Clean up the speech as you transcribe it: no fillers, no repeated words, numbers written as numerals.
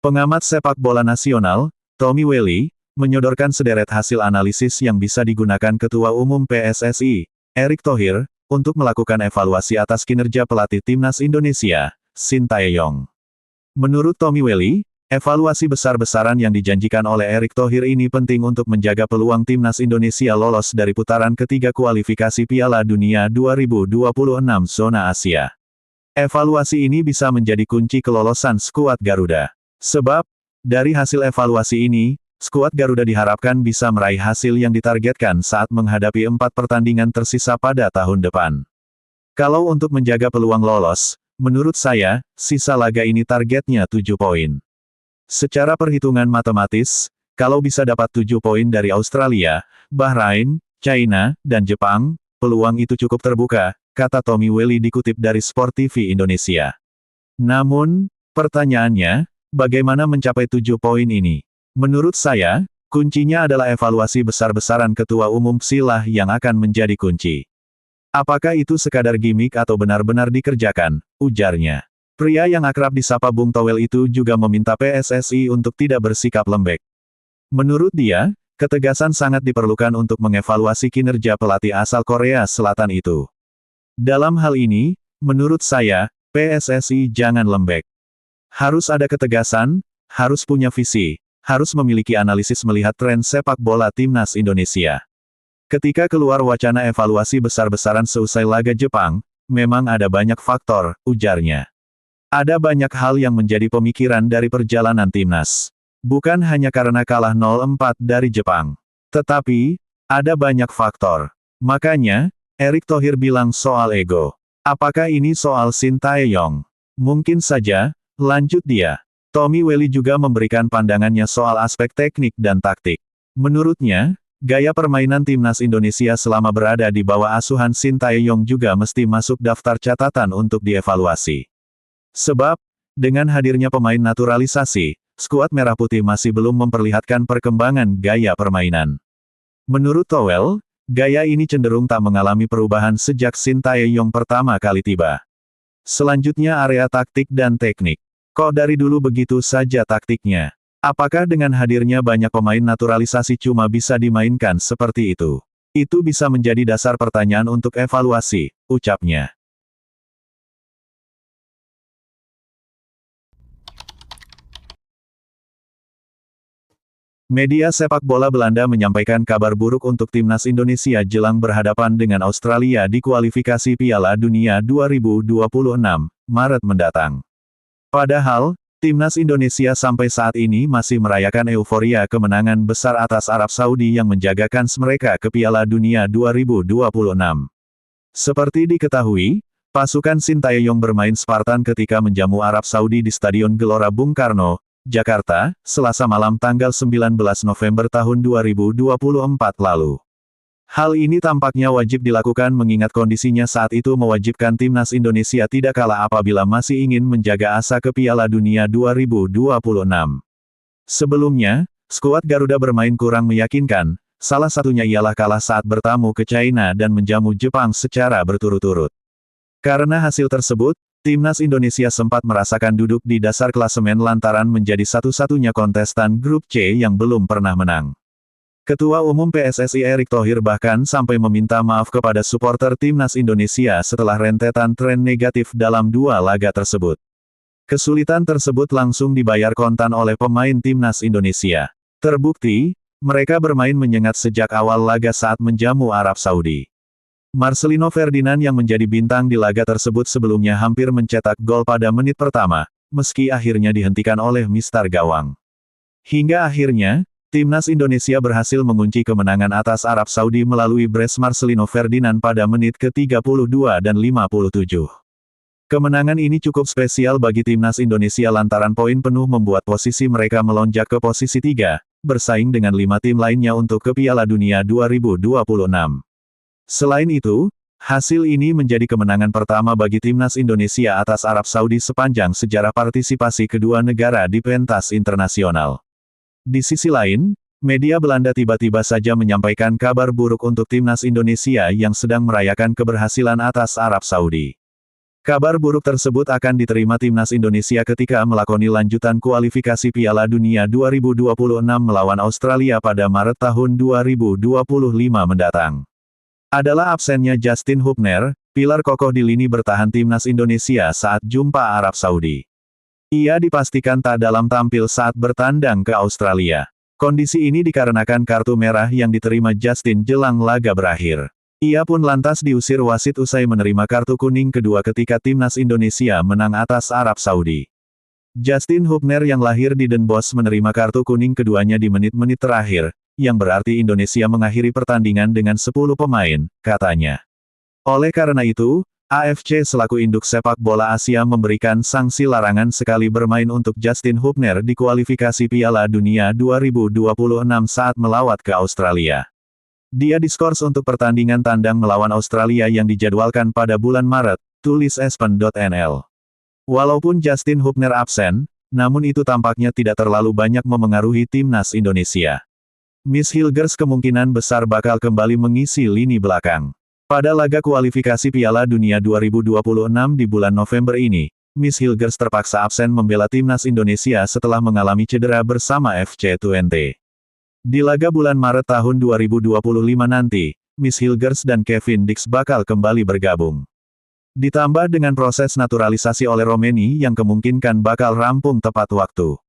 Pengamat sepak bola nasional, Tommy Welly, menyodorkan sederet hasil analisis yang bisa digunakan Ketua Umum PSSI, Erick Thohir, untuk melakukan evaluasi atas kinerja pelatih Timnas Indonesia, Sintayong. Menurut Tommy Welly, evaluasi besar-besaran yang dijanjikan oleh Erick Thohir ini penting untuk menjaga peluang Timnas Indonesia lolos dari putaran ketiga kualifikasi Piala Dunia 2026 zona Asia. Evaluasi ini bisa menjadi kunci kelolosan skuad Garuda. Sebab, dari hasil evaluasi ini, skuad Garuda diharapkan bisa meraih hasil yang ditargetkan saat menghadapi 4 pertandingan tersisa pada tahun depan. Kalau untuk menjaga peluang lolos, menurut saya, sisa laga ini targetnya 7 poin. Secara perhitungan matematis, kalau bisa dapat 7 poin dari Australia, Bahrain, China, dan Jepang, peluang itu cukup terbuka, kata Tommy Welly dikutip dari Sport TV Indonesia. Namun, pertanyaannya, bagaimana mencapai 7 poin ini? Menurut saya, kuncinya adalah evaluasi besar-besaran Ketua Umum PSSI lah yang akan menjadi kunci. Apakah itu sekadar gimmick atau benar-benar dikerjakan? Ujarnya. Pria yang akrab disapa Bung Towel itu juga meminta PSSI untuk tidak bersikap lembek. Menurut dia, ketegasan sangat diperlukan untuk mengevaluasi kinerja pelatih asal Korea Selatan itu. Dalam hal ini, menurut saya, PSSI jangan lembek. Harus ada ketegasan, harus punya visi, harus memiliki analisis melihat tren sepak bola Timnas Indonesia. Ketika keluar wacana evaluasi besar-besaran seusai laga Jepang, memang ada banyak faktor, ujarnya. Ada banyak hal yang menjadi pemikiran dari perjalanan Timnas. Bukan hanya karena kalah 0-4 dari Jepang. Tetapi, ada banyak faktor. Makanya, Erick Thohir bilang soal ego. Apakah ini soal Sintayong? Mungkin saja. Lanjut dia. Tommy Welly juga memberikan pandangannya soal aspek teknik dan taktik. Menurutnya, gaya permainan Timnas Indonesia selama berada di bawah asuhan Sintayong juga mesti masuk daftar catatan untuk dievaluasi. Sebab, dengan hadirnya pemain naturalisasi, skuad Merah Putih masih belum memperlihatkan perkembangan gaya permainan. Menurut Towel, gaya ini cenderung tak mengalami perubahan sejak Sintayong pertama kali tiba. Selanjutnya area taktik dan teknik. Kok dari dulu begitu saja taktiknya? Apakah dengan hadirnya banyak pemain naturalisasi cuma bisa dimainkan seperti itu? Itu bisa menjadi dasar pertanyaan untuk evaluasi, ucapnya. Media sepak bola Belanda menyampaikan kabar buruk untuk Timnas Indonesia jelang berhadapan dengan Australia di kualifikasi Piala Dunia 2026, Maret mendatang. Padahal, Timnas Indonesia sampai saat ini masih merayakan euforia kemenangan besar atas Arab Saudi yang menjaga kans mereka ke Piala Dunia 2026. Seperti diketahui, pasukan Sintayong bermain Spartan ketika menjamu Arab Saudi di Stadion Gelora Bung Karno, Jakarta, Selasa malam tanggal 19 November tahun 2024 lalu. Hal ini tampaknya wajib dilakukan mengingat kondisinya saat itu mewajibkan Timnas Indonesia tidak kalah apabila masih ingin menjaga asa ke Piala Dunia 2026. Sebelumnya, skuad Garuda bermain kurang meyakinkan, salah satunya ialah kalah saat bertamu ke China dan menjamu Jepang secara berturut-turut. Karena hasil tersebut, Timnas Indonesia sempat merasakan duduk di dasar klasemen lantaran menjadi satu-satunya kontestan grup C yang belum pernah menang. Ketua Umum PSSI Erick Thohir bahkan sampai meminta maaf kepada supporter Timnas Indonesia setelah rentetan tren negatif dalam 2 laga tersebut. Kesulitan tersebut langsung dibayar kontan oleh pemain Timnas Indonesia. Terbukti, mereka bermain menyengat sejak awal laga saat menjamu Arab Saudi. Marcelino Ferdinand yang menjadi bintang di laga tersebut sebelumnya hampir mencetak gol pada menit pertama, meski akhirnya dihentikan oleh Mister Gawang. Hingga akhirnya, Timnas Indonesia berhasil mengunci kemenangan atas Arab Saudi melalui brace Marcelino Ferdinand pada menit ke-32 dan 57. Kemenangan ini cukup spesial bagi Timnas Indonesia lantaran poin penuh membuat posisi mereka melonjak ke posisi 3, bersaing dengan 5 tim lainnya untuk ke Piala Dunia 2026. Selain itu, hasil ini menjadi kemenangan pertama bagi Timnas Indonesia atas Arab Saudi sepanjang sejarah partisipasi kedua negara di pentas internasional. Di sisi lain, media Belanda tiba-tiba saja menyampaikan kabar buruk untuk Timnas Indonesia yang sedang merayakan keberhasilan atas Arab Saudi. Kabar buruk tersebut akan diterima timnas Indonesia ketika melakoni lanjutan kualifikasi Piala Dunia 2026 melawan Australia pada Maret tahun 2025 mendatang. Adalah absennya Justin Hubner, pilar kokoh di lini bertahan timnas Indonesia saat jumpa Arab Saudi. Ia dipastikan tak dalam tampil saat bertandang ke Australia. Kondisi ini dikarenakan kartu merah yang diterima Justin jelang laga berakhir. Ia pun lantas diusir wasit usai menerima kartu kuning kedua ketika timnas Indonesia menang atas Arab Saudi. Justin Hubner yang lahir di Den Bosch menerima kartu kuning keduanya di menit-menit terakhir, yang berarti Indonesia mengakhiri pertandingan dengan 10 pemain, katanya. Oleh karena itu, AFC selaku induk sepak bola Asia memberikan sanksi larangan sekali bermain untuk Justin Hubner di kualifikasi Piala Dunia 2026 saat melawat ke Australia. Dia diskors untuk pertandingan tandang melawan Australia yang dijadwalkan pada bulan Maret, tulis ESPN.nl. Walaupun Justin Hubner absen, namun itu tampaknya tidak terlalu banyak memengaruhi timnas Indonesia. Miss Hilgers kemungkinan besar bakal kembali mengisi lini belakang. Pada laga kualifikasi Piala Dunia 2026 di bulan November ini, Miss Hilgers terpaksa absen membela timnas Indonesia setelah mengalami cedera bersama FC20. Di laga bulan Maret tahun 2025 nanti, Miss Hilgers dan Kevin Dix bakal kembali bergabung. Ditambah dengan proses naturalisasi oleh Romeni yang kemungkinkan bakal rampung tepat waktu.